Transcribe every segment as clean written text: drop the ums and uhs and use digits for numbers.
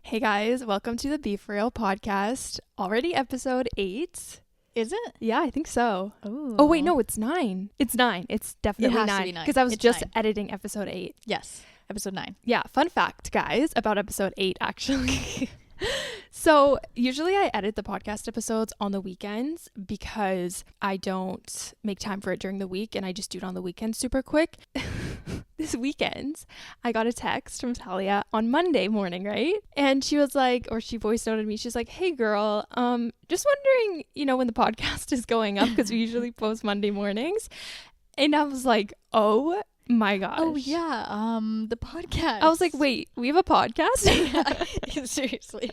Hey guys, welcome to the Be For Real podcast. Already episode 8. Is it? Yeah, I think so. Ooh. Oh wait, no, it's 9. It's 9. It's definitely has to 9 be 9. because I was It's just 9. editing episode 8. Yes. Episode 9. Yeah, fun fact, guys, about episode 8 actually. So usually I edit the podcast episodes on the weekends because I don't make time for it during the week and I just do it on the weekends super quick. This weekend, I got a text from Talia on Monday morning, right? And she was like, or she voice noted me, she's like, hey girl, just wondering, when the podcast is going up because we usually post Monday mornings. And I was like, oh my gosh. Oh yeah, the podcast. I was like, wait, we have a podcast? Yeah, seriously.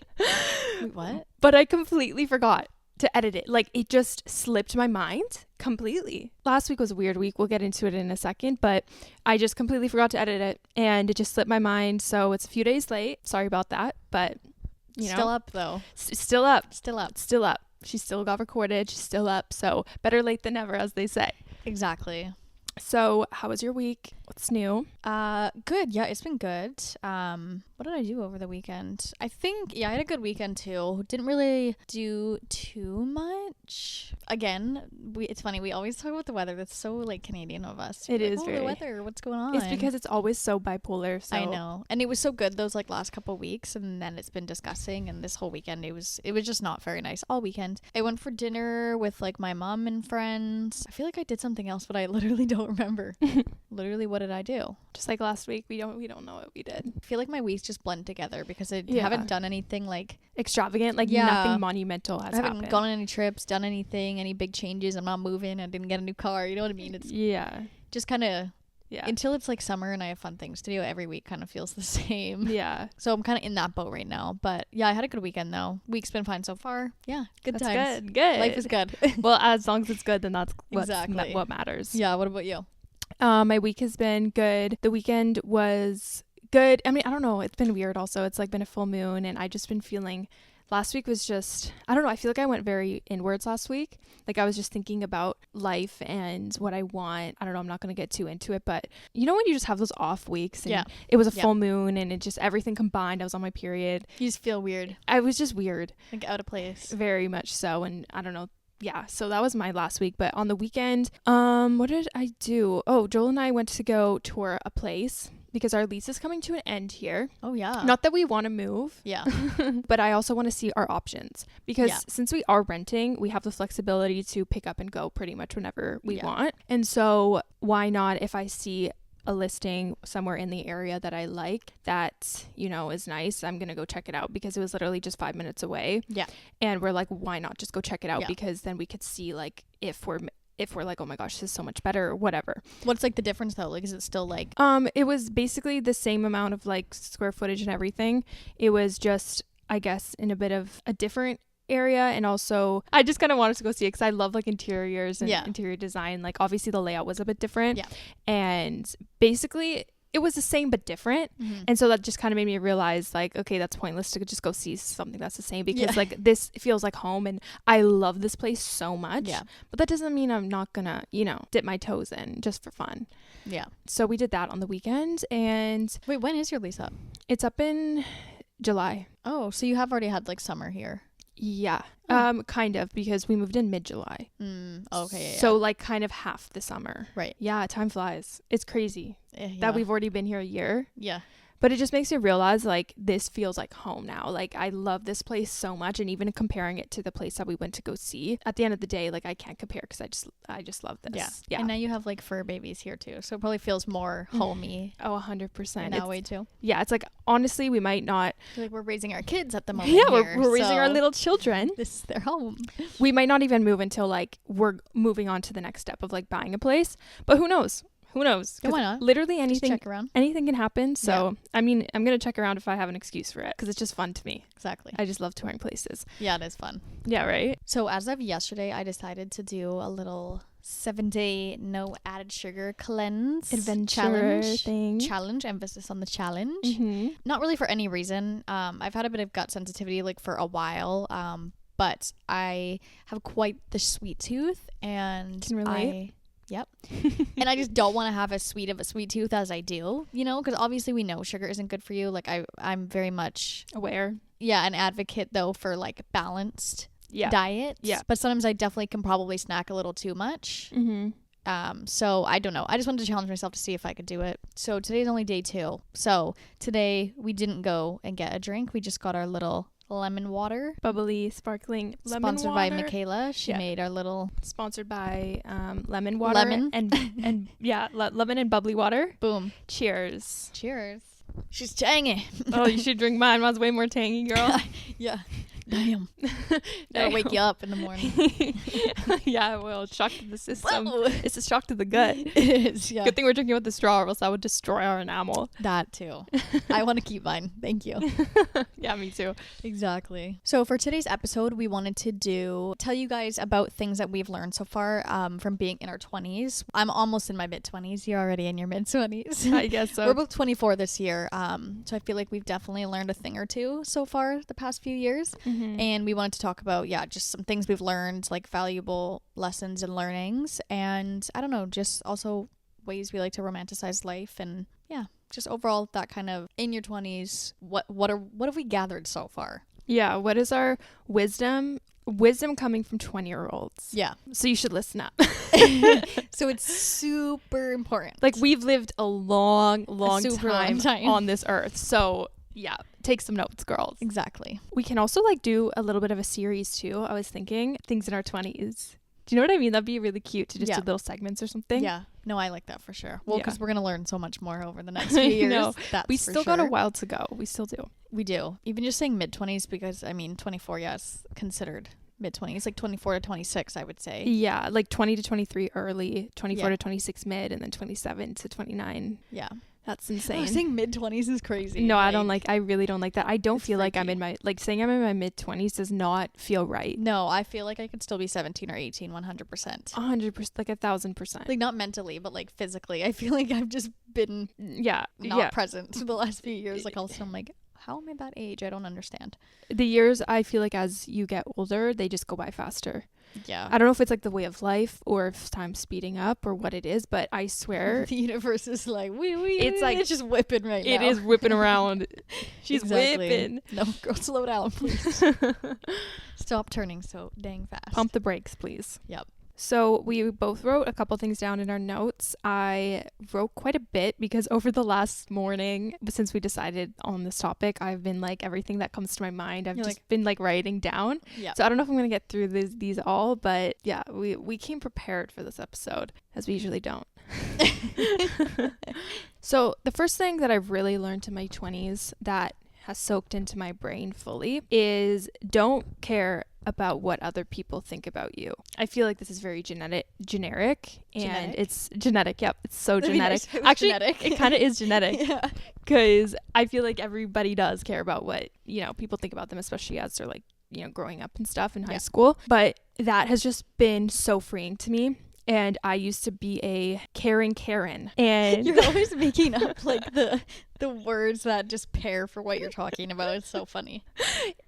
Wait, what? But I completely forgot to edit it. Like, it just slipped my mind completely. Last week was a weird week. We'll get into it in a second, but I just completely forgot to edit it and it just slipped my mind. So it's a few days late. Sorry about that, but Still up though. Still up. Still up. Still up. She still got recorded. She's still up. So better late than never, as they say. Exactly. So how was your week? What's new? Good. Yeah, it's been good. What did I do over the weekend? I think, I had a good weekend too. Didn't really do too much. Again, it's funny. We always talk about the weather. That's so like Canadian of us. It is very. The weather. What's going on? It's because it's always so bipolar. So I know. And it was so good those like last couple of weeks, and then it's been disgusting. And this whole weekend, it was just not very nice all weekend. I went for dinner with like my mom and friends. I feel like I did something else, but I literally don't remember. Literally, what did I do? Just like last week, we don't know what we did. I feel like my weeks just blend together because I Yeah. haven't done anything like Extravagant, like Yeah. nothing monumental has I haven't happened. gone on any trips, done anything, any big changes. I'm not moving. I didn't get a new car. You know what I mean? It's Yeah. just kind of Yeah. until it's like summer and I have fun things to do. Every week kind of feels the same. Yeah. So I'm kind of in that boat right now. But yeah, I had a good weekend though. Week's been fine so far. Yeah, good That's times. Good. Life is good. Well, as long as it's good, then that's Exactly. what matters. Yeah. What about you? My week has been good. The weekend was good. I mean, I don't know. It's been weird also. It's like been a full moon and I just been feeling, last week was just, I don't know. I feel like I went very inwards last week. Like I was just thinking about life and what I want. I don't know. I'm not going to get too into it, but when you just have those off weeks and Yeah. it was a full moon and it just everything combined. I was on my period. You just feel weird, I was just weird. like out of place. Very much so. And I don't know. Yeah, so that was my last week. But on the weekend, what did I do? Oh, Joel and I went to go tour a place because our lease is coming to an end here. Oh yeah. Not that we want to move, Yeah. but I also want to see our options because Yeah. since we are renting, we have the flexibility to pick up and go pretty much whenever we Yeah. want. And so why not, if I see a listing somewhere in the area that I like that, is nice, I'm going to go check it out because it was literally just 5 minutes away. Yeah. And we're like, why not just go check it out? Yeah. Because then we could see like if we're like, oh my gosh, this is so much better or whatever. What's like the difference though? Like, is it still like? It was basically the same amount of like square footage and everything. It was just, I guess, in a bit of a different area. And also I just kind of wanted to go see it because I love like interiors and interior design. Like obviously the layout was a bit different. Yeah. And basically it was the same but different. Mm-hmm. And so that just kind of made me realize like, okay, that's pointless to just go see something that's the same because like this feels like home and I love this place so much. Yeah. But that doesn't mean I'm not gonna, dip my toes in just for fun. Yeah. So we did that on the weekend and Wait, when is your lease up? it's up in July. Oh, so you have already had like summer here. Yeah. Oh. Kind of because we moved in mid-July. Okay. Yeah, So like kind of half the summer. right. Yeah, time flies. It's crazy Yeah. that we've already been here a year. Yeah. But it just makes me realize like this feels like home now. Like I love this place so much, and even comparing it to the place that we went to go see, at the end of the day, like I can't compare because I just love this. Yeah. Yeah. And now you have like fur babies here too, so it probably feels more homey. Oh, 100%. In that way too. Yeah, it's like honestly, we might not. Like we're raising our kids at the moment. Yeah, here, we're raising our so little children. This is their home. We might not even move until like we're moving on to the next step of like buying a place. But who knows? Who knows? Yeah, why not? Literally Just anything. check around. Anything can happen. So, I mean, I'm going to check around if I have an excuse for it because it's just fun to me. Exactly. I just love touring places. Yeah, it is fun. Yeah, right? So as of yesterday, I decided to do a little 7-day no added sugar cleanse Adventure thing. challenge, emphasis on the challenge. Mm-hmm. Not really for any reason. I've had a bit of gut sensitivity like for a while. But I have quite the sweet tooth and Can relate. Yep. And I just don't want to have as sweet of a sweet tooth as I do, you know, because obviously we know sugar isn't good for you. Like I'm very much aware. Yeah, an advocate though for like balanced diets. Yeah. But sometimes I definitely can probably snack a little too much. So I don't know. I just wanted to challenge myself to see if I could do it. So today's only day 2. So today we didn't go and get a drink. We just got our little lemon water, bubbly sparkling lemon sponsored water by Michaela. She made our little sponsored by lemon water and lemon and bubbly water. Boom. Cheers. She's tangy. Oh, you should drink mine. Mine's way more tangy, girl. Yeah. Damn. That'll wake you up in the morning. Yeah, well, shock to the system. Whoa. It's a shock to the gut. It is, yeah. Good thing we're drinking with the straw, or else that would destroy our enamel. That too. I want to keep mine. Thank you. Yeah, me too. Exactly. So for today's episode, we wanted to tell you guys about things that we've learned so far from being in our 20s. I'm almost in my mid-20s. You're already in your mid-20s. I guess so. We're both 24 this year. So I feel like we've definitely learned a thing or two so far the past few years. And we wanted to talk about, just some things we've learned, like valuable lessons and learnings. And I don't know, just also ways we like to romanticize life. And just overall that kind of in your 20s, what have we gathered so far? Yeah, what is our wisdom coming from 20-year-olds? Yeah. So you should listen up. So it's super important. Like, we've lived a long time on this earth. So yeah, take some notes, girls. Exactly. We can also do a little bit of a series too. I was thinking things in our 20s. Do you know what I mean? That'd be really cute to just do little segments or something. Yeah. No, I like that for sure. Well, because we're going to learn so much more over the next few years. No, we still got a while to go. We still do. We do. Even just saying mid-20s because, 24, yes, considered mid-20s. Like 24 to 26, I would say. Yeah, like 20 to 23 early, 24 to 26 mid, and then 27 to 29. Yeah. That's insane. Saying mid-20s is crazy. No, I really don't like that. I don't feel like I'm in my, saying I'm in my mid-20s does not feel right. No, I feel like I could still be 17 or 18, 100%. 100%, like 1,000%. Like, not mentally, but like physically. I feel like I've just been not present the last few years. Like, also I'm like, how am I that age? I don't understand. The years, I feel like as you get older, they just go by faster. Yeah. I don't know if it's like the way of life or if time's speeding up or what it is, but I swear the universe is like it's like it's just whipping right now. It is whipping around. She's whipping. No, girl, slow down, please. Stop turning so dang fast. Pump the brakes, please. Yep. So we both wrote a couple things down in our notes. I wrote quite a bit because over the last morning, since we decided on this topic, I've been everything that comes to my mind, I've just been writing down. Yeah. So I don't know if I'm going to get through these all, but yeah, we came prepared for this episode, as we usually don't. So the first thing that I've really learned in my 20s that has soaked into my brain fully is don't care about what other people think about you. I feel like this is very generic and it's genetic. Yep, it's so genetic. Actually, genetic. It kind of is genetic. Yeah, because I feel like everybody does care about what people think about them, especially as they're growing up and stuff in high school. But that has just been so freeing to me. And I used to be a caring Karen. And you're always making up the words that just pair for what you're talking about. It's so funny.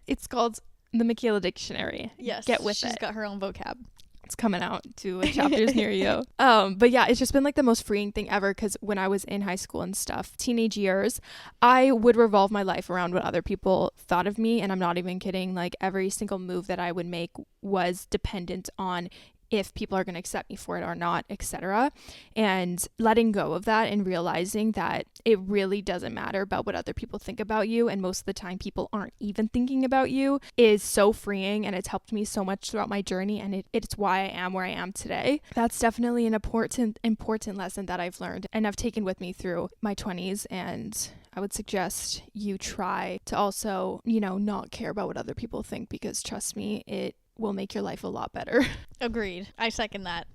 It's called the Michaela Dictionary. Yes. Get with it. She's got her own vocab. It's coming out to chapters near you. But yeah, it's just been the most freeing thing ever, because when I was in high school and stuff, teenage years, I would revolve my life around what other people thought of me. And I'm not even kidding. Every single move that I would make was dependent on if people are going to accept me for it or not, etc. And letting go of that and realizing that it really doesn't matter about what other people think about you, and most of the time people aren't even thinking about you, is so freeing, and it's helped me so much throughout my journey, and it's why I am where I am today. That's definitely an important lesson that I've learned and I've taken with me through my 20s, and I would suggest you try to also, not care about what other people think, because trust me, it will make your life a lot better. Agreed. I second that.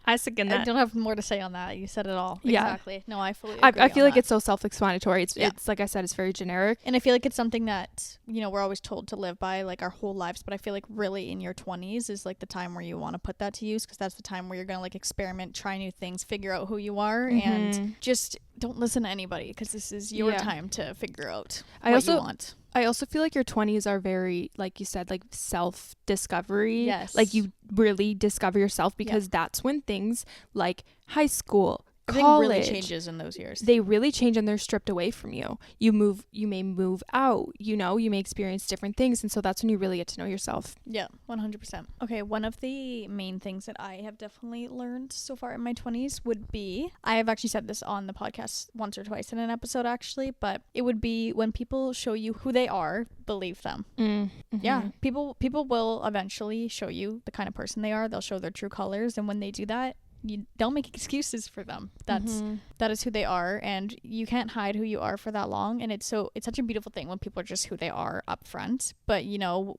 I don't have more to say on that. You said it all. Yeah. Exactly. No, I fully agree. I feel like it's so self-explanatory. It's like I said, it's very generic. And I feel like it's something that, we're always told to live by our whole lives. But I feel like really in your 20s is the time where you want to put that to use, because that's the time where you're going to experiment, try new things, figure out who you are, and just don't listen to anybody because this is your time to figure out what you want. I also feel like your 20s are very, like you said, like self-discovery. Yes. Like you really discover yourself because that's when things like high school, everything college, really changes in those years. They really change and they're stripped away from you. You may move out, you may experience different things. And so that's when you really get to know yourself. Yeah, 100%. Okay, one of the main things that I have definitely learned so far in my 20s would be, I have actually said this on the podcast once or twice in an episode actually, but it would be when people show you who they are, believe them. Mm-hmm. Yeah, people will eventually show you the kind of person they are. They'll show their true colors, and when they do that, you don't make excuses for them. That is who they are, and you can't hide who you are for that long. And it's such a beautiful thing when people are just who they are up front. But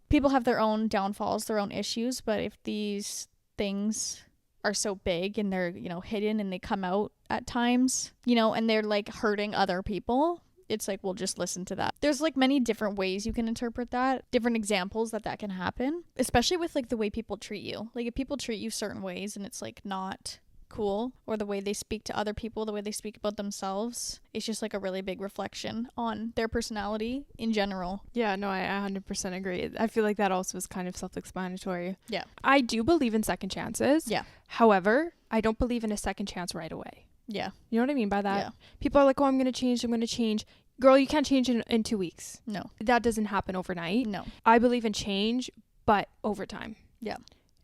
people have their own downfalls, their own issues, but if these things are so big and they're hidden and they come out at times, and they're like hurting other people, it's like, we'll just listen to that. There's like many different ways you can interpret that, different examples that can happen, especially with like the way people treat you. Like if people treat you certain ways and it's like not cool, or the way they speak to other people, the way they speak about themselves, it's just like a really big reflection on their personality in general. Yeah, no, I 100% agree. I feel like that also is kind of self-explanatory. Yeah. I do believe in second chances. Yeah. However, I don't believe in a second chance right away. Yeah. You know what I mean by that? Yeah. People are like, oh, I'm going to change. Girl, you can't change in 2 weeks. No. That doesn't happen overnight. No. I believe in change, but over time. Yeah.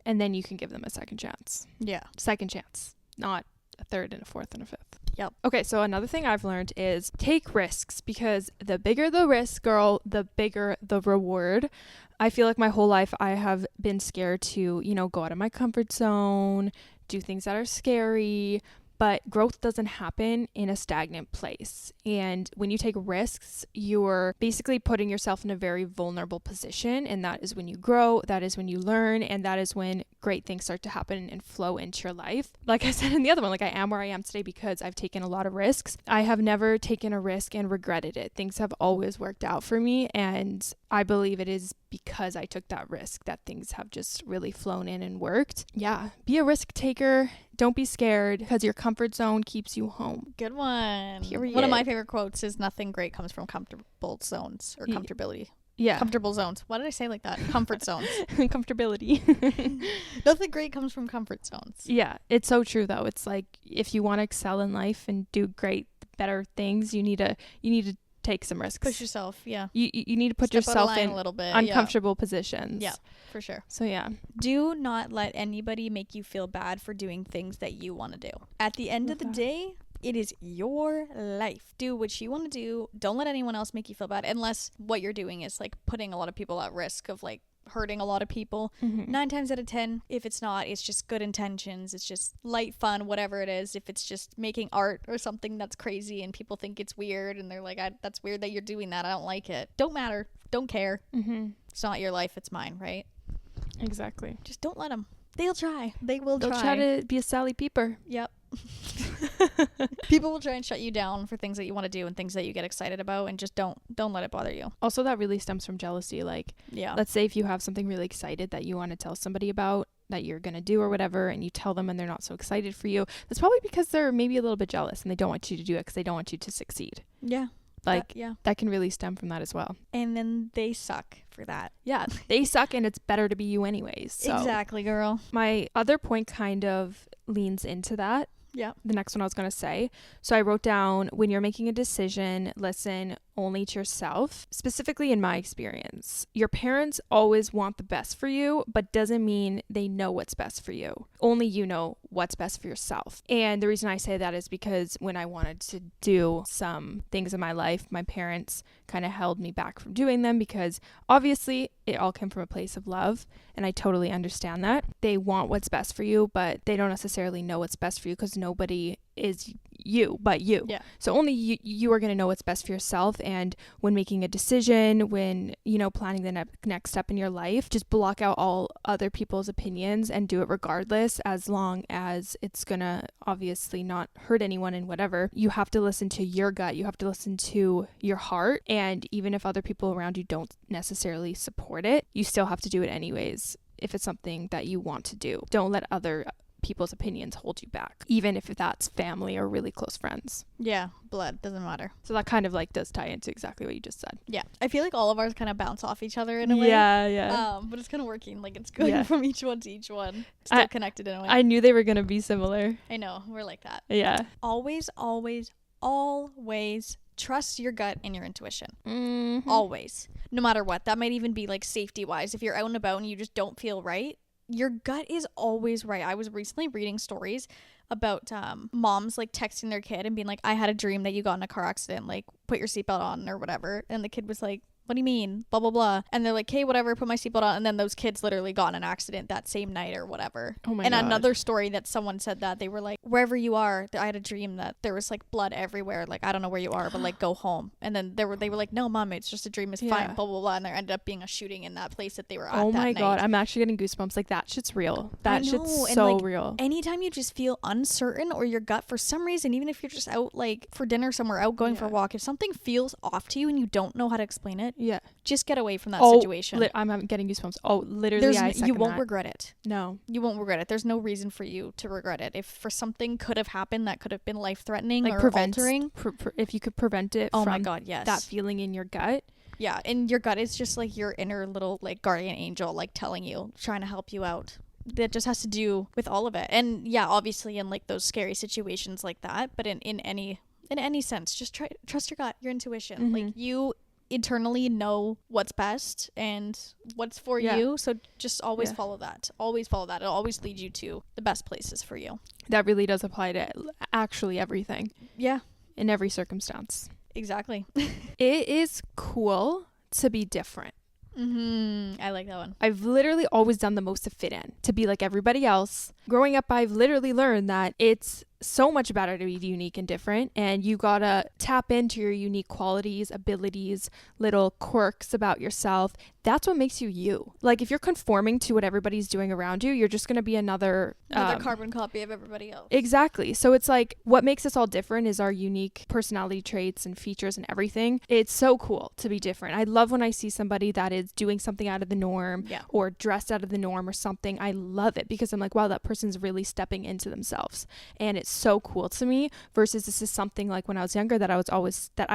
And then you can give them a second chance. Yeah. Second chance, not a third and a fourth and a fifth. Yep. Okay, so another thing I've learned is take risks, because the bigger the risk, girl, the bigger the reward. I feel like my whole life I have been scared to, go out of my comfort zone, do things that are scary. But growth doesn't happen in a stagnant place. And when you take risks, you're basically putting yourself in a very vulnerable position. And that is when you grow, that is when you learn, and that is when great things start to happen and flow into your life. Like I said in the other one, like I am where I am today because I've taken a lot of risks. I have never taken a risk and regretted it. Things have always worked out for me. And I believe it is because I took that risk that things have just really flown in and worked. Yeah, be a risk taker. Don't be scared, because your comfort zone keeps you home. Good one. Period. One of my favorite quotes is, nothing great comes from comfortable zones, or comfortability. Yeah. Comfortable zones. Why did I say like that? Comfort zones. Comfortability. Nothing great comes from comfort zones. Yeah, it's so true though. It's like, if you want to excel in life and do great, better things, you need to take some risks. Push yourself. Yeah. You need to put Step yourself out of line in a little bit. uncomfortable positions. Yeah, for sure. So yeah. Do not let anybody make you feel bad for doing things that you want to do. At the end of the day, it is your life. Do what you want to do. Don't let anyone else make you feel bad, unless what you're doing is like putting a lot of people at risk of like hurting a lot of people. 9 times out of 10, if it's not, it's just good intentions, it's just light fun, whatever it is. If it's just making art or something that's crazy and people think it's weird and they're like, that's weird that you're doing that, I don't like it, don't matter, don't care. It's not your life, it's mine, right? Exactly. Just don't let them. They'll try. They will try. They'll try to be a Sally Peeper. Yep. People will try and shut you down for things that you want to do and things that you get excited about, and just don't let it bother you. Also, that really stems from jealousy. Like, yeah, let's say if you have something really excited that you want to tell somebody about, that you're going to do or whatever, and you tell them and they're not so excited for you, that's probably because they're maybe a little bit jealous and they don't want you to do it because they don't want you to succeed. Yeah. Like, that can really stem from that as well. And then they suck for that. Yeah, they suck, and it's better to be you anyways. So. Exactly, girl. My other point kind of leans into that. Yeah. The next one I was going to say. So I wrote down, when you're making a decision, listen only to yourself. Specifically in my experience, your parents always want the best for you, but doesn't mean they know what's best for you. Only you know what's best for yourself. And the reason I say that is because when I wanted to do some things in my life, my parents kind of held me back from doing them, because obviously it all came from a place of love, and I totally understand that. They want what's best for you, but they don't necessarily know what's best for you, because nobody is you but you. Yeah. So only you are going to know what's best for yourself. And when making a decision, when planning the next step in your life, just block out all other people's opinions and do it regardless, as long as it's gonna obviously not hurt anyone and whatever. You have to listen to your gut, you have to listen to your heart, and even if other people around you don't necessarily support it, you still have to do it anyways if it's something that you want to do. Don't let other people's opinions hold you back, even if that's family or really close friends. Yeah, blood doesn't matter. So that kind of like does tie into exactly what you just said. Yeah, I feel like all of ours kind of bounce off each other in a way. Yeah. But it's kind of working. Like it's going from each one to each one, still connected in a way. I knew they were gonna be similar. I know, we're like that. Yeah. Always trust your gut and your intuition. Mm-hmm. Always, no matter what. That might even be like safety wise. If you're out and about and you just don't feel right, your gut is always right. I was recently reading stories about moms like texting their kid and being like, I had a dream that you got in a car accident, like put your seatbelt on or whatever. And the kid was like, what do you mean? Blah, blah, blah. And they're like, hey, whatever, put my seatbelt on. And then those kids literally got in an accident that same night or whatever. Oh my God. God. Another story that someone said that they were like, wherever you are, I had a dream that there was like blood everywhere. Like, I don't know where you are, but like go home. And then they were like, no, mom, it's just a dream. It's fine. Blah, blah, blah. And there ended up being a shooting in that place that they were at. Oh that my night. God. I'm actually getting goosebumps. Like that shit's real. That shit's so like, real. Anytime you just feel uncertain or your gut for some reason, even if you're just out like for dinner somewhere, out going for a walk, if something feels off to you and you don't know how to explain it, just get away from that situation. I'm getting goosebumps. Oh, literally, you won't regret it. No, you won't regret it. There's no reason for you to regret it. If for something could have happened that could have been life-threatening, like or altering, if you could prevent it oh from my God, yes, that feeling in your gut. Yeah, and your gut is just like your inner little like guardian angel, like telling you, trying to help you out. That just has to do with all of it. And yeah, obviously in like those scary situations like that, but in any sense, just trust your gut, your intuition. Mm-hmm. Like you internally know what's best and what's for you, so just always follow that. It'll always lead you to the best places for you. That really does apply to actually everything. Yeah, in every circumstance. Exactly. It is cool to be different. I like that one. I've literally always done the most to fit in, to be like everybody else. Growing up, I've literally learned that it's so much better to be unique and different, and you gotta tap into your unique qualities, abilities, little quirks about yourself. That's what makes you you. Like if you're conforming to what everybody's doing around you, you're just gonna be another carbon copy of everybody else. Exactly. So it's like what makes us all different is our unique personality traits and features and everything. It's so cool to be different. I love when I see somebody that is doing something out of the norm or dressed out of the norm or something. I love it because I'm like, wow, that person's really stepping into themselves, and it's so cool to me. Versus this is something like when I was younger that I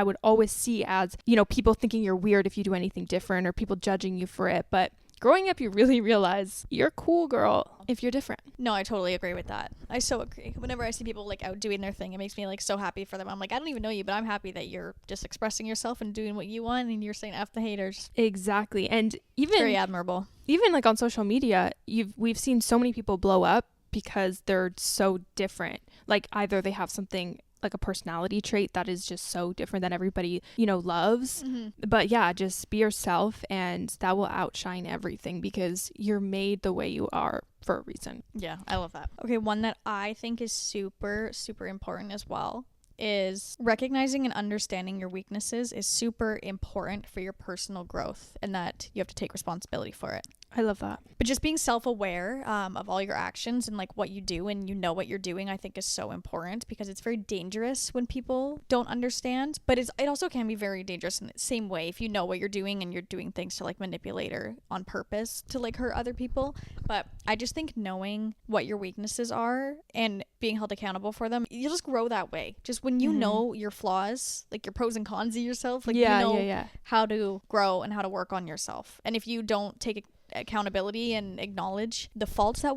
would always see as, you know, people thinking you're weird if you do anything different or people judging you for it. But growing up, you really realize you're a cool girl if you're different. No, I totally agree with that. I so agree. Whenever I see people like out doing their thing, it makes me like so happy for them. I'm like, I don't even know you, but I'm happy that you're just expressing yourself and doing what you want, and you're saying F the haters. Exactly. And even very admirable. Even like on social media, we've seen so many people blow up because they're so different. Like either they have something like a personality trait that is just so different that everybody, you know, loves. But yeah, just be yourself and that will outshine everything because you're made the way you are for a reason. Yeah, I love that. Okay, one that I think is super, super important as well is recognizing and understanding your weaknesses is super important for your personal growth, and that you have to take responsibility for it. I love that. But just being self-aware of all your actions and like what you do and you know what you're doing, I think is so important because it's very dangerous when people don't understand. But it also can be very dangerous in the same way if you know what you're doing and you're doing things to like manipulate or on purpose to like hurt other people. But I just think knowing what your weaknesses are and being held accountable for them, you'll just grow that way. Just when you know your flaws, like your pros and cons of yourself, like you know how to grow and how to work on yourself. And if you don't take accountability and acknowledge the faults that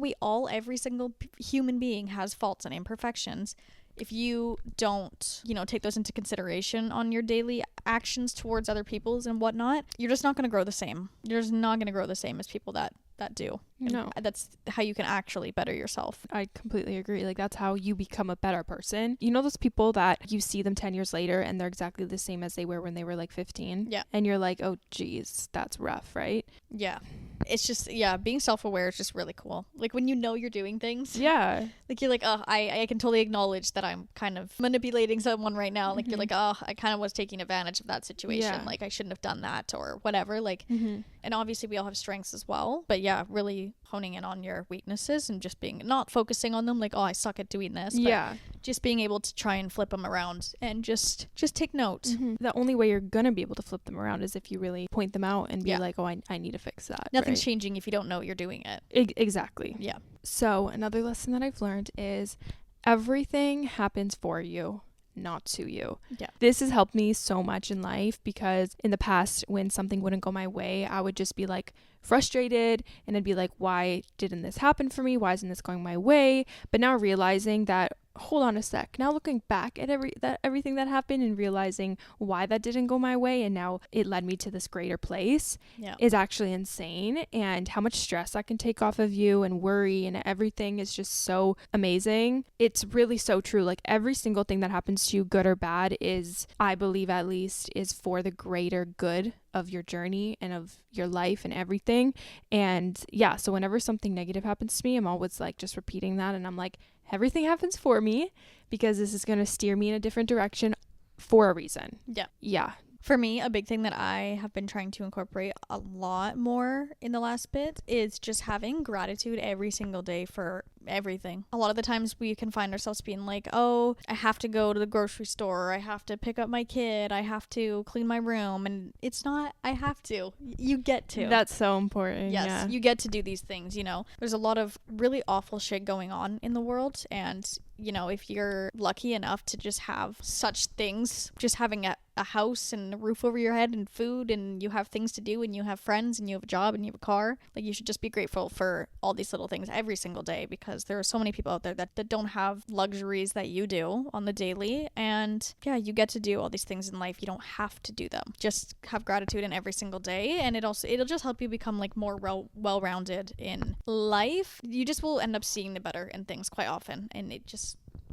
every single human being has faults and imperfections, if you don't, you know, take those into consideration on your daily actions towards other people's and whatnot, you're just not going to grow the same. You're just not going to grow the same as people that do. No. And that's how you can actually better yourself. I completely agree. Like that's how you become a better person. You know those people that you see them 10 years later and they're exactly the same as they were when they were like 15? Yeah. And you're like, oh geez, that's rough, right? Yeah. It's just, being self-aware is just really cool. Like when you know you're doing things. Yeah. Like you're like, oh, I can totally acknowledge that I'm kind of manipulating someone right now. Like you're like, oh, I kind of was taking advantage of that situation. Yeah. Like I shouldn't have done that or whatever. Like, and obviously we all have strengths as well. But yeah, really honing in on your weaknesses and just being not focusing on them like, oh, I suck at doing this. But Yeah. just being able to try and flip them around and just take note. Mm-hmm. The only way you're gonna be able to flip them around is if you really point them out and be like, oh, I need to fix that. Nothing's changing if you don't know you're doing it. Exactly. Yeah. So another lesson that I've learned is everything happens for you, not to you. Yeah. This has helped me so much in life, because in the past when something wouldn't go my way, I would just be like frustrated and I'd be like, why didn't this happen for me? Why isn't this going my way? But now realizing that, hold on a sec, now looking back at everything that happened and realizing why that didn't go my way and now it led me to this greater place is actually insane. And how much stress that can take off of you and worry and everything is just so amazing. It's really so true. Like every single thing that happens to you, good or bad, is, I believe at least, is for the greater good of your journey and of your life and everything. And yeah, so whenever something negative happens to me, I'm always like just repeating that, and I'm like, everything happens for me because this is going to steer me in a different direction for a reason. Yeah. For me, a big thing that I have been trying to incorporate a lot more in the last bit is just having gratitude every single day for everything. A lot of the times we can find ourselves being like, oh, I have to go to the grocery store, or I have to pick up my kid, I have to clean my room, and it's not I have to. You get to. That's so important. Yes, yeah. You get to do these things, you know. There's a lot of really awful shit going on in the world, and you know, if you're lucky enough to just have such things, just having a house and a roof over your head and food, and you have things to do, and you have friends, and you have a job, and you have a car, like you should just be grateful for all these little things every single day, because there are so many people out there that don't have luxuries that you do on the daily. And yeah, you get to do all these things in life. You don't have to do them. Just have gratitude in every single day, and it'll just help you become like more well-rounded in life. You just will end up seeing the better in things quite often, and it just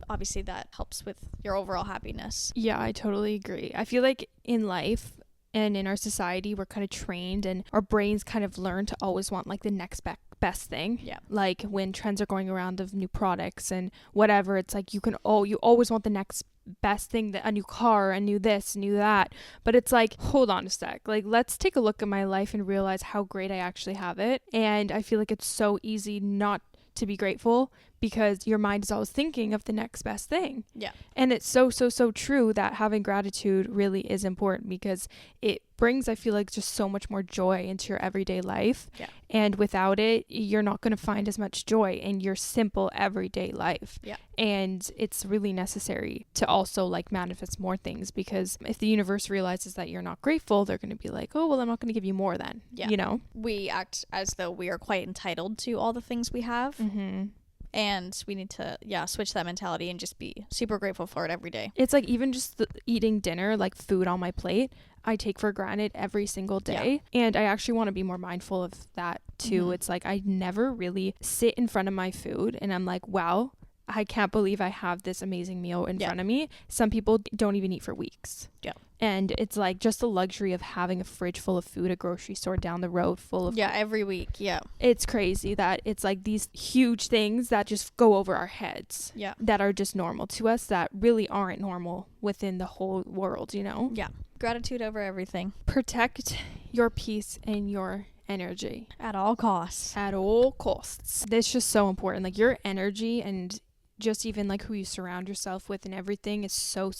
obviously that helps with your overall happiness. Yeah, I totally agree. I feel like in life and in our society, we're kind of trained and our brains kind of learn to always want like the next best thing. Yeah. Like when trends are going around of new products and whatever, it's like you always want the next best thing, a new car, a new this, a new that. But it's like, hold on a sec. Like, let's take a look at my life and realize how great I actually have it. And I feel like it's so easy not to be grateful because your mind is always thinking of the next best thing. Yeah. And it's so true that having gratitude really is important, because it brings, I feel like, just so much more joy into your everyday life. Yeah. And without it, you're not going to find as much joy in your simple everyday life. Yeah. And it's really necessary to also like manifest more things, because if the universe realizes that you're not grateful, they're going to be like, oh, well, I'm not going to give you more then. Yeah. You know? We act as though we are quite entitled to all the things we have. Mm-hmm. And we need to, switch that mentality and just be super grateful for it every day. It's like even just eating dinner, like food on my plate, I take for granted every single day. Yeah. And I actually want to be more mindful of that too. Mm-hmm. It's like I never really sit in front of my food and I'm like, wow, I can't believe I have this amazing meal in front of me. Some people don't even eat for weeks. Yeah. And it's like just the luxury of having a fridge full of food, a grocery store down the road full of every week. Yeah. It's crazy that it's like these huge things that just go over our heads. Yeah. That are just normal to us that really aren't normal within the whole world, you know? Yeah. Gratitude over everything. Protect your peace and your energy. At all costs. At all costs. That's just so important. Like your energy and just even like who you surround yourself with and everything is so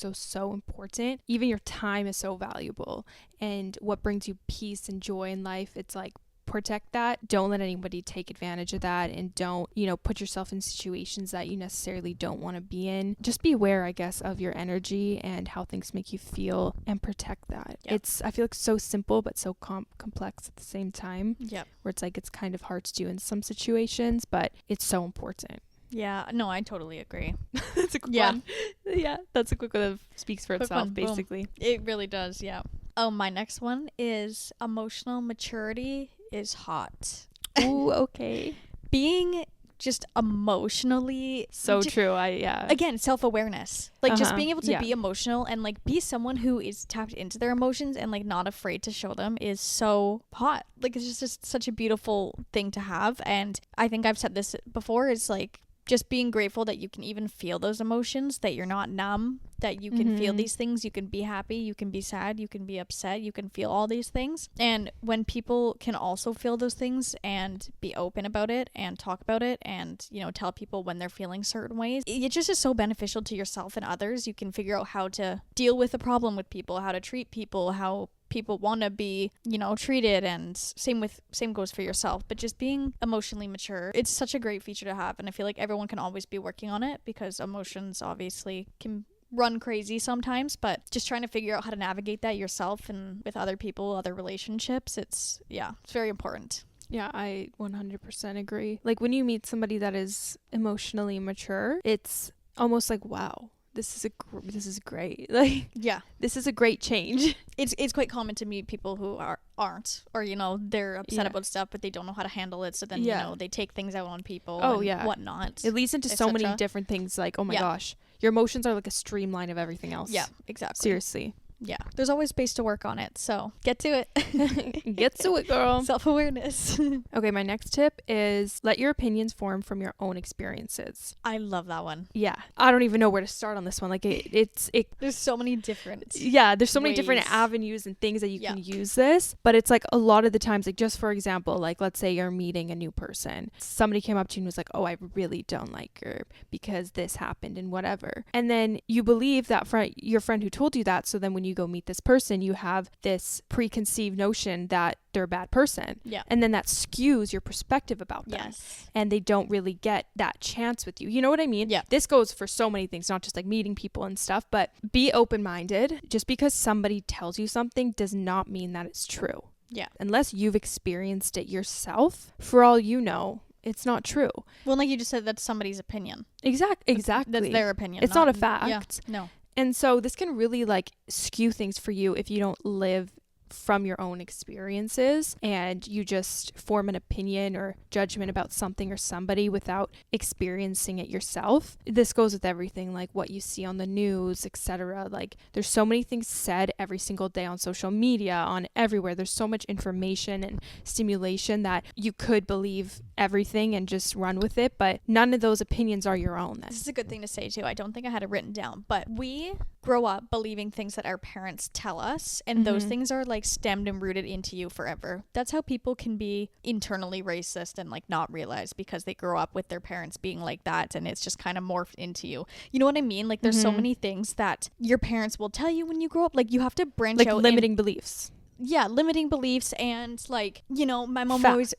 important. Even your time is so valuable, and what brings you peace and joy in life, it's like protect that. Don't let anybody take advantage of that, and don't, put yourself in situations that you necessarily don't want to be in. Just be aware, I guess, of your energy and how things make you feel, and protect that. Yep. I feel like so simple but so complex at the same time. Yep. Where it's like it's kind of hard to do in some situations, but it's so important. Yeah, no, I totally agree. That's a quick one. Yeah, that's a quick one that speaks for itself, basically. Boom. It really does, yeah. Oh, my next one is emotional maturity is hot. Ooh, okay. Being just emotionally... true, Again, self-awareness. Like, just being able to be emotional and, like, be someone who is tapped into their emotions and, like, not afraid to show them is so hot. Like, it's just such a beautiful thing to have. And I think I've said this before, is, like, just being grateful that you can even feel those emotions, that you're not numb, that you can feel these things. You can be happy, you can be sad, you can be upset, you can feel all these things. And when people can also feel those things and be open about it and talk about it and, you know, tell people when they're feeling certain ways, it just is so beneficial to yourself and others. You can figure out how to deal with a problem with people, how to treat people, how people want to be, you know, treated, and same goes for yourself. But just being emotionally mature, it's such a great feature to have, and I feel like everyone can always be working on it, because emotions obviously can run crazy sometimes, but just trying to figure out how to navigate that yourself and with other people, other relationships, it's very important. Yeah, I 100% agree. Like when you meet somebody that is emotionally mature, it's almost like, wow, this is great. Like, yeah, this is a great change. It's quite common to meet people who aren't, or, you know, they're upset about stuff, but they don't know how to handle it. So then, you know, they take things out on people and whatnot. It leads into so many different things. Like, oh my gosh, your emotions are like a streamline of everything else. Yeah, exactly. Seriously. Yeah, there's always space to work on it, so get to it. Get to it, girl. Self-awareness. Okay, my next tip is let your opinions form from your own experiences. I love that one. Yeah, I don't even know where to start on this one. Like it's there's so many different there's so many different avenues and things that you can use this, but it's like a lot of the times, like just for example, like let's say you're meeting a new person, somebody came up to you and was like, oh, I really don't like her because this happened and whatever, and then you believe that your friend who told you that, so then when you go meet this person, you have this preconceived notion that they're a bad person. Yeah. And then that skews your perspective about them. Yes. And they don't really get that chance with you. You know what I mean? Yeah. This goes for so many things, not just like meeting people and stuff, but be open-minded. Just because somebody tells you something does not mean that it's true. Yeah. Unless you've experienced it yourself, for all you know, it's not true. Well, like you just said, that's somebody's opinion. Exactly. That's their opinion. It's not a fact. Yeah. No. And so this can really like skew things for you if you don't live from your own experiences and you just form an opinion or judgment about something or somebody without experiencing it yourself. This goes with everything, like what you see on the news, etc. Like there's so many things said every single day on social media, on everywhere. There's so much information and stimulation that you could believe everything and just run with it, but none of those opinions are your own then. This is a good thing to say too. I don't think I had it written down, but we grow up believing things that our parents tell us, and those things are like stemmed and rooted into you forever. That's how people can be internally racist and like not realize, because they grow up with their parents being like that, and it's just kind of morphed into you. You know what I mean? Like there's so many things that your parents will tell you when you grow up. Like you have to branch out. Like limiting beliefs. Yeah, limiting beliefs, and like, you know, my mom always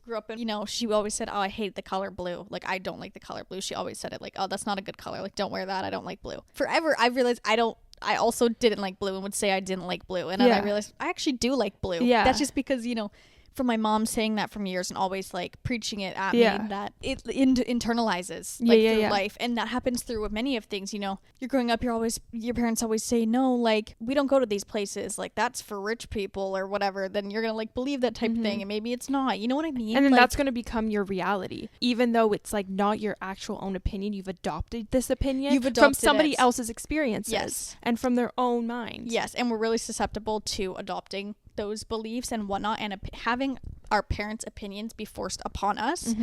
grew up in, you know, she always said, oh, I hate the color blue. Like, I don't like the color blue. She always said it like, oh, that's not a good color. Like, don't wear that. I don't like blue. Forever, I realized I also didn't like blue and would say I didn't like blue. And then I realized I actually do like blue. Yeah. That's just because, you know, from my mom saying that from years and always like preaching it at me, that it internalizes through life. And that happens through many of things. You know, you're growing up, your parents always say, no, like we don't go to these places, like that's for rich people or whatever. Then you're gonna like believe that type of thing, and maybe it's not, you know what I mean? And then like, that's gonna become your reality, even though it's like not your actual own opinion. You've adopted this opinion from somebody else's experiences and from their own mind. Yes. And we're really susceptible to adopting those beliefs and whatnot, and having our parents' opinions be forced upon us,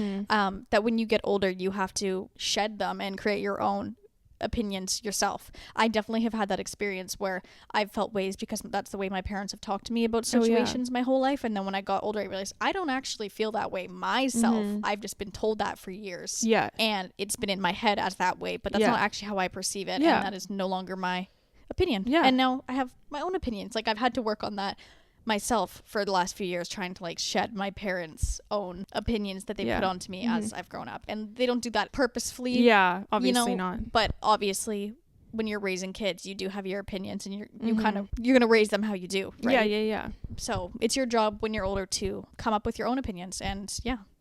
that when you get older you have to shed them and create your own opinions yourself. I definitely have had that experience where I've felt ways because that's the way my parents have talked to me about situations my whole life, and then when I got older I realized I don't actually feel that way myself. I've just been told that for years, and it's been in my head as that way, but that's not actually how I perceive it, and that is no longer my opinion. And now I have my own opinions. Like I've had to work on that myself for the last few years, trying to like shed my parents' own opinions that they put onto me as I've grown up, and they don't do that purposefully, obviously not, but obviously when you're raising kids you do have your opinions, and you're gonna raise them how you do, right? So it's your job when you're older to come up with your own opinions and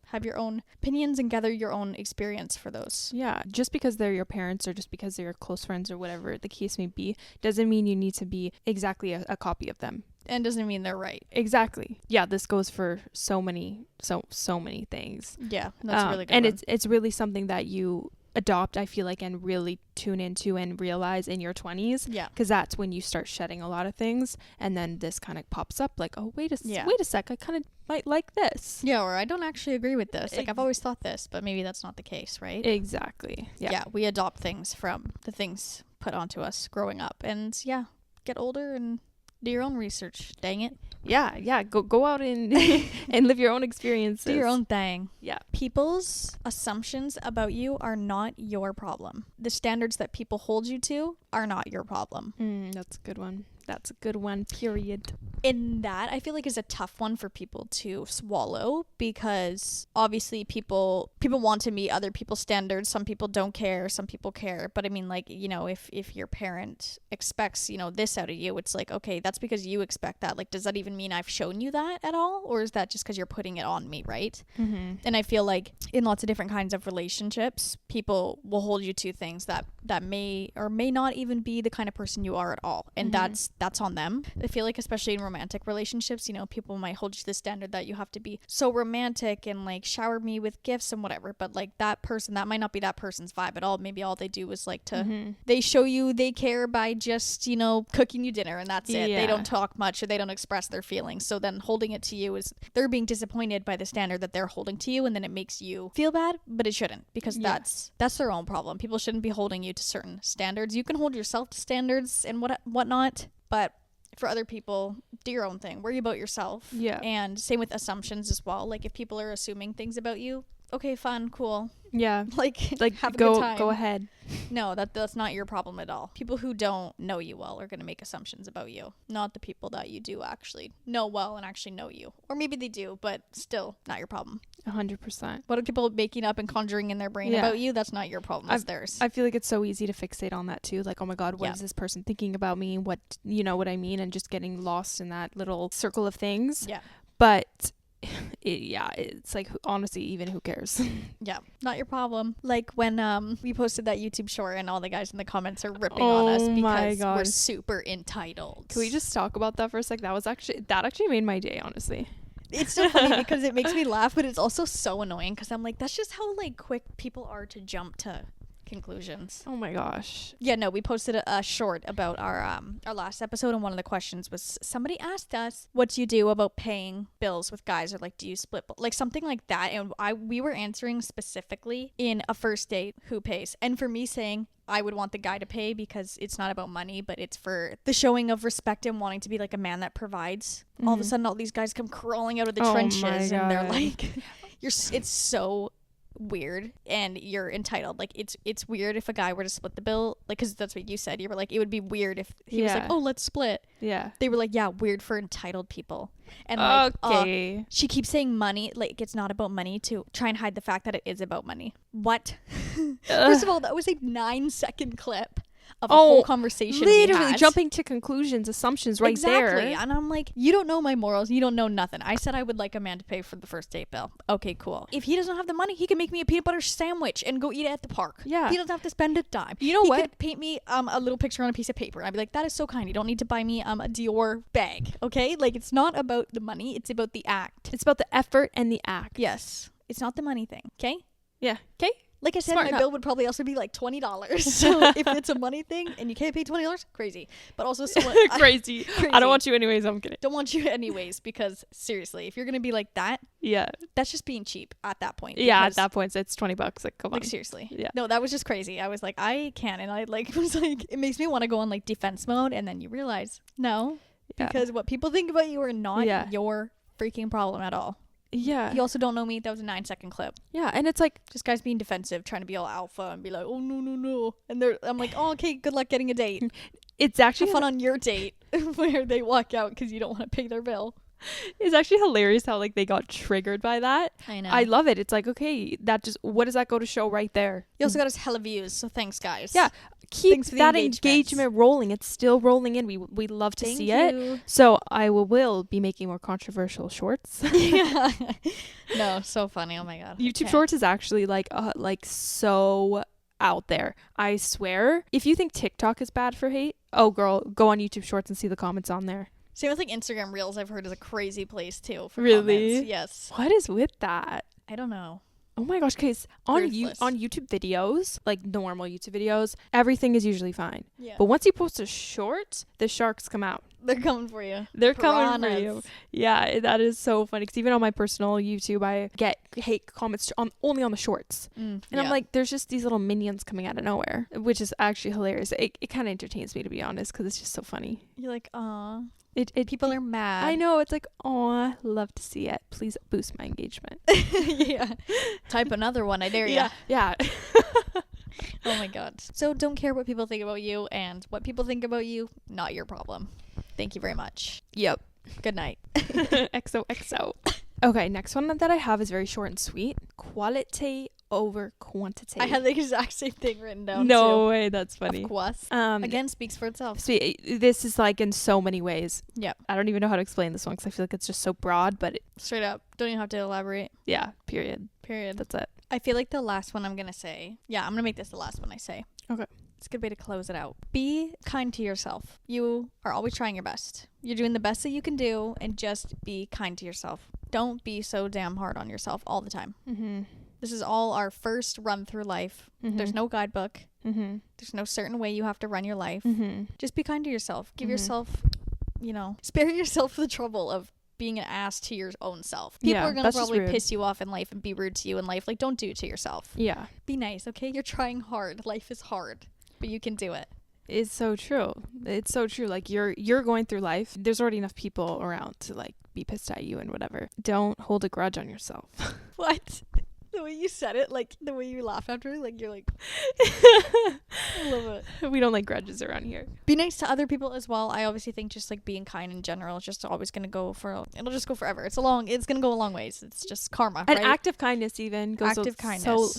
have your own opinions and gather your own experience for those. Just because they're your parents or just because they're your close friends or whatever the case may be doesn't mean you need to be exactly a copy of them, and doesn't mean they're right. Exactly. This goes for so many things. That's really good. And one. it's really something that you adopt, I feel like, and really tune into and realize in your 20s. Yeah. Because that's when you start shedding a lot of things. And then this kind of pops up like, oh, wait a sec. I kind of might like this. Yeah, or I don't actually agree with this. Like, I've always thought this, but maybe that's not the case, right? Exactly. Yeah. We adopt things from the things put onto us growing up. And yeah, get older and do your own research. Dang it. Yeah. Go out and and live your own experiences. Do your own thing. Yeah. People's assumptions about you are not your problem. The standards that people hold you to are not your problem. That's a good one. That's a good one, period. And that, I feel like, is a tough one for people to swallow, because obviously people want to meet other people's standards. Some people don't care, some people care. But I mean, like, you know, if your parent expects, you know, this out of you, it's like, okay, that's because you expect that. Like, does that even mean I've shown you that at all? Or is that just because you're putting it on me, right? Mm-hmm. And I feel like in lots of different kinds of relationships, people will hold you to things that may or may not even be the kind of person you are at all. And that's on them. I feel like, especially in romantic relationships, you know, people might hold you to the standard that you have to be so romantic and like shower me with gifts and whatever, but like that person, that might not be that person's vibe at all. Maybe all they do is like to they show you they care by just, you know, cooking you dinner, and that's it. They don't talk much, or they don't express their feelings. So then holding it to you is they're being disappointed by the standard that they're holding to you, and then it makes you feel bad, but it shouldn't, because that's their own problem. People shouldn't be holding you to certain standards. You can hold yourself to standards and whatnot, but for other people, do your own thing. Worry about yourself. Yeah. And same with assumptions as well. Like, if people are assuming things about you, okay, fun, cool. Yeah. Like have a good time. Go ahead. No, that's not your problem at all. People who don't know you well are going to make assumptions about you, not the people that you do actually know well and actually know you. Or maybe they do, but still not your problem. 100%. What are people making up and conjuring in their brain about you? That's not your problem. It's theirs. I feel like it's so easy to fixate on that too. Like, oh my God, what is this person thinking about me? What, you know what I mean? And just getting lost in that little circle of things. Yeah. But it's like, honestly, even who cares? Yeah, not your problem. Like when we posted that YouTube short and all the guys in the comments are ripping on us because we're super entitled. Can we just talk about that for a sec? That actually made my day, honestly. It's so funny because it makes me laugh, but it's also so annoying because I'm like, that's just how like quick people are to jump to conclusions. Oh my gosh. Yeah, no, we posted a short about our last episode, and one of the questions was, somebody asked us, what do you do about paying bills with guys, or like, do you split like something like that? And we were answering specifically in a first date, who pays? And for me saying I would want the guy to pay because it's not about money, but it's for the showing of respect and wanting to be like a man that provides. All of a sudden all these guys come crawling out of the trenches and they're like it's so weird, and you're entitled. Like, it's weird if a guy were to split the bill, like, because that's what you said. You were like, it would be weird if he was like, oh, let's split. Yeah, they were like, yeah, weird for entitled people. And like, she keeps saying money, like it's not about money, to try and hide the fact that it is about money. What? First of all, that was a 9-second clip of a whole conversation. Literally jumping to conclusions, assumptions right there. Exactly. And I'm like, you don't know my morals. You don't know nothing. I said I would like a man to pay for the first date bill. Okay, cool. If he doesn't have the money, he can make me a peanut butter sandwich and go eat it at the park. Yeah. He doesn't have to spend a dime. You know what? He could paint me a little picture on a piece of paper. And I'd be like, that is so kind. You don't need to buy me a Dior bag. Okay? Like, it's not about the money. It's about the act. It's about the effort and the act. Yes. It's not the money thing. Okay? Yeah. Okay? Like I said, my bill would probably also be like $20. So if it's a money thing and you can't pay $20, crazy. But also someone crazy. I don't want you anyways. I'm kidding. Don't want you anyways, because seriously, if you're gonna be like that, that's just being cheap at that point. Yeah, at that point, it's $20. Like, come on. Like, seriously. Yeah. No, that was just crazy. I was like, I can't, and I like was like, it makes me want to go on like defense mode, and then you realize no, because what people think about you are not your freaking problem at all. Yeah. You also don't know me. That was a 9-second clip. Yeah. And it's like, this guy's being defensive, trying to be all alpha and be like, oh, no. And I'm like, oh, okay, good luck getting a date. It's actually have fun on your date where they walk out because you don't want to pay their bill. It's actually hilarious how like they got triggered by that. I know. I love it. It's like, okay, what does that go to show right there? You also got us hella views, so thanks, guys. Yeah. Keep that engagement rolling. It's still rolling in. We love to see it. So I will be making more controversial shorts. Yeah. No, so funny. Oh my God. YouTube Shorts is actually like so out there. I swear. If you think TikTok is bad for hate, oh girl, go on YouTube Shorts and see the comments on there. Same with like Instagram Reels, I've heard is a crazy place too for really comments. Yes. What is with that? I don't know. Oh my gosh, because on YouTube videos, like normal YouTube videos, everything is usually fine. Yeah. But once you post a short, the sharks come out. They're coming for you. They're coming for you. Yeah, that is so funny. Because even on my personal YouTube, I get hate comments only on the shorts. And I'm like, there's just these little minions coming out of nowhere, which is actually hilarious. It kind of entertains me, to be honest, because it's just so funny. You're like, aw. People are mad. I know. It's like, aw, love to see it. Please boost my engagement. Yeah. Type another one. I dare you. Yeah. Oh my God. So don't care what people think about you, and what people think about you, not your problem. Thank you very much. Yep. Good night. XOXO. Okay, next one that I have is very short and sweet. Quality over quantity. I had the exact same thing written down. No way, that's funny. Of course. Again, speaks for itself. This is like in so many ways. Yeah. I don't even know how to explain this one because I feel like it's just so broad, but straight up, don't even have to elaborate. Yeah. Period. That's it. I feel like the last one I'm gonna say. Yeah, I'm gonna make this the last one I say. Okay. It's a good way to close it out. Be kind to yourself. You are always trying your best. You're doing the best that you can do, and just be kind to yourself. Don't be so damn hard on yourself all the time. Mm-hmm. This is all our first run through life. Mm-hmm. There's no guidebook. Mm-hmm. There's no certain way you have to run your life. Mm-hmm. Just be kind to yourself. Give yourself, spare yourself the trouble of being an ass to your own self. People are going to probably piss you off in life and be rude to you in life. Like, don't do it to yourself. Yeah. Be nice, okay? You're trying hard. Life is hard, but you can do it. It's so true. It's so true. Like, you're going through life. There's already enough people around to, like, be pissed at you and whatever. Don't hold a grudge on yourself. What? The way you said it, like, the way you laughed after it, like, you're like, I love it. We don't like grudges around here. Be nice to other people as well. I obviously think just, like, being kind in general is just always going to it'll just go forever. It's going to go a long ways. It's just karma, right? An act of kindness even goes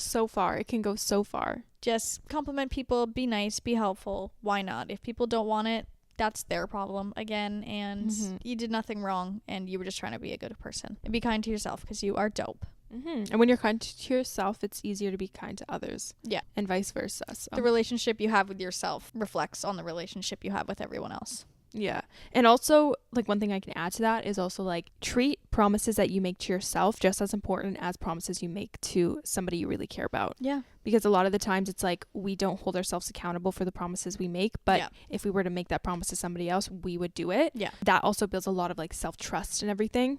so far. It can go so far. Just compliment people, be nice, be helpful. Why not? If people don't want it, that's their problem again, and you did nothing wrong, and you were just trying to be a good person. And be kind to yourself, because you are dope. And when you're kind to yourself, it's easier to be kind to others. Yeah. And vice versa. So. The relationship you have with yourself reflects on the relationship you have with everyone else. Yeah. And also, like, one thing I can add to that is also, like, treat promises that you make to yourself just as important as promises you make to somebody you really care about. Yeah. Because a lot of the times it's like we don't hold ourselves accountable for the promises we make, but if we were to make that promise to somebody else, we would do it. Yeah. That also builds a lot of, like, self-trust and everything,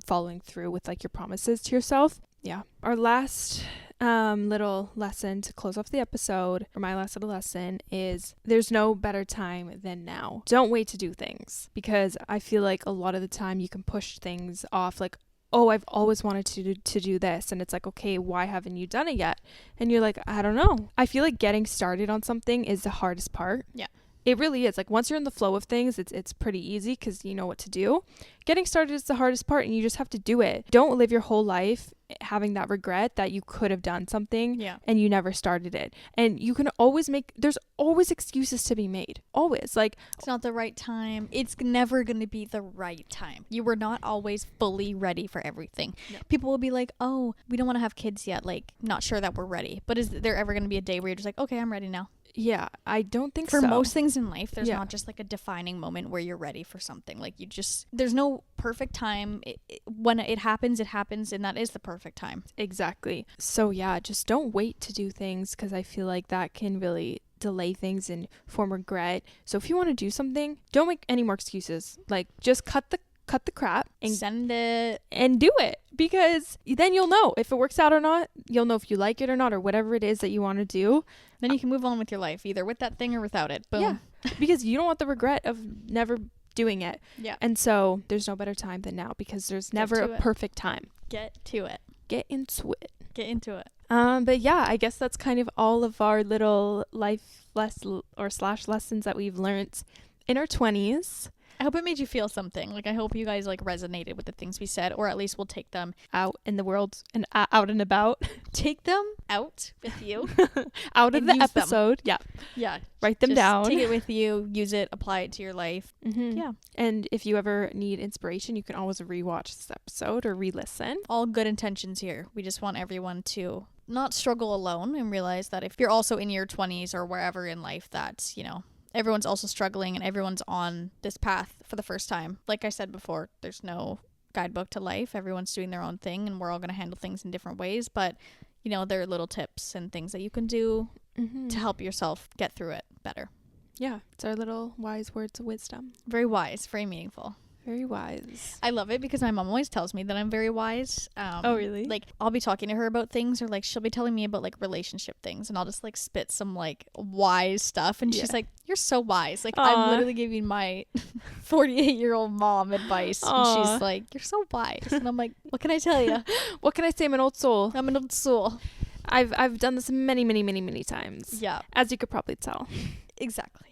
following through with, like, your promises to yourself. Yeah. Our last little lesson to close off the episode, or my last little lesson, is there's no better time than now. Don't wait to do things, because I feel like a lot of the time you can push things off, like, oh, I've always wanted to do this, and it's like, okay, why haven't you done it yet? And you're like, I don't know. I feel like getting started on something is the hardest part. Yeah. It really is. Like, once you're in the flow of things, it's pretty easy because you know what to do. Getting started is the hardest part, and you just have to do it. Don't live your whole life having that regret that you could have done something and you never started it. And you can always there's always excuses to be made. Always. Like, it's not the right time. It's never going to be the right time. You were not always fully ready for everything. No. People will be like, oh, we don't want to have kids yet. Like, not sure that we're ready. But is there ever going to be a day where you're just like, okay, I'm ready now? Yeah, I don't think so. For most things in life, there's not just like a defining moment where you're ready for something. Like, there's no perfect time. When it happens, and that is the perfect time. Exactly. So yeah, just don't wait to do things, because I feel like that can really delay things and form regret. So if you want to do something, don't make any more excuses. Like, just cut the crap and send it and do it, because then you'll know if it works out or not. You'll know if you like it or not, or whatever it is that you want to do. Then you can move on with your life, either with that thing or without it. Boom. Yeah. Because you don't want the regret of never doing it. Yeah. And so there's no better time than now, because there's never a perfect time. Get to it. Get into it. Get into it. But yeah, I guess that's kind of all of our little life lessons that we've learned in our 20s. I hope it made you feel something. Like, I hope you guys, like, resonated with the things we said, or at least we'll take them out in the world and out and about. Take them out with you. Out of the episode. Them. Yeah. Write them down. Take it with you. Use it. Apply it to your life. Mm-hmm. Yeah. And if you ever need inspiration, you can always rewatch this episode or re-listen. All good intentions here. We just want everyone to not struggle alone, and realize that if you're also in your 20s or wherever in life, that's, everyone's also struggling, and everyone's on this path for the first time. Like I said before, there's no guidebook to life. Everyone's doing their own thing and we're all going to handle things in different ways. But, you know, there are little tips and things that you can do to help yourself get through it better. Yeah. It's our little wise words of wisdom. Very wise, very meaningful. Very wise. I love it because my mom always tells me that I'm very wise. Oh, really? Like, I'll be talking to her about things, or like she'll be telling me about like relationship things, and I'll just like spit some like wise stuff, and she's like, "You're so wise." Like, I'm literally giving my 48-year-old mom advice, and she's like, "You're so wise," and I'm like, "What can I tell you? What can I say? I'm an old soul. I'm an old soul." I've done this many times. Yeah, as you could probably tell. Exactly.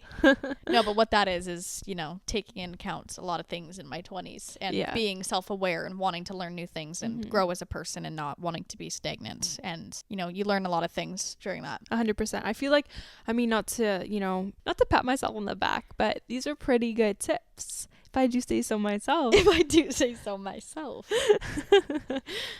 No, but what that is, you know, taking into account a lot of things in my 20s and being self-aware and wanting to learn new things and grow as a person and not wanting to be stagnant. And, you know, you learn a lot of things during that. 100%. I feel like, I mean, not to pat myself on the back, but these are pretty good tips. If I do say so myself.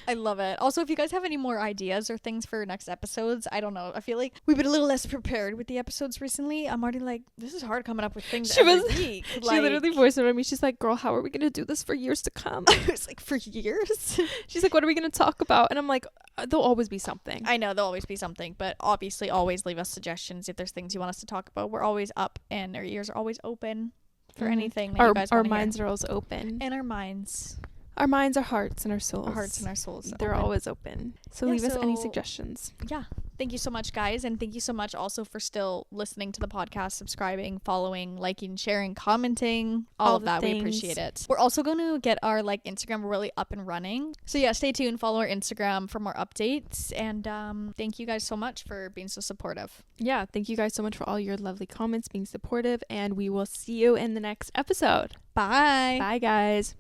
I love it. Also, if you guys have any more ideas or things for next episodes, I don't know. I feel like we've been a little less prepared with the episodes recently. I'm already like, this is hard coming up with things every week. She literally voiced it on me. She's like, girl, how are we going to do this for years to come? I was like, for years? She's like, what are we going to talk about? And I'm like, there'll always be something. I know there'll always be something, but obviously always leave us suggestions if there's things you want us to talk about. We're always up and our ears are always open for anything that you guys want to hear. Our minds are always open. And our minds. Our minds, our hearts, and our souls. Our hearts and our souls. They're always open. So leave us any suggestions. Yeah. Thank you so much, guys. And thank you so much also for still listening to the podcast, subscribing, following, liking, sharing, commenting, all of that. We appreciate it. We're also going to get our Instagram really up and running. So yeah, stay tuned. Follow our Instagram for more updates. And thank you guys so much for being so supportive. Yeah. Thank you guys so much for all your lovely comments, being supportive. And we will see you in the next episode. Bye. Bye, guys.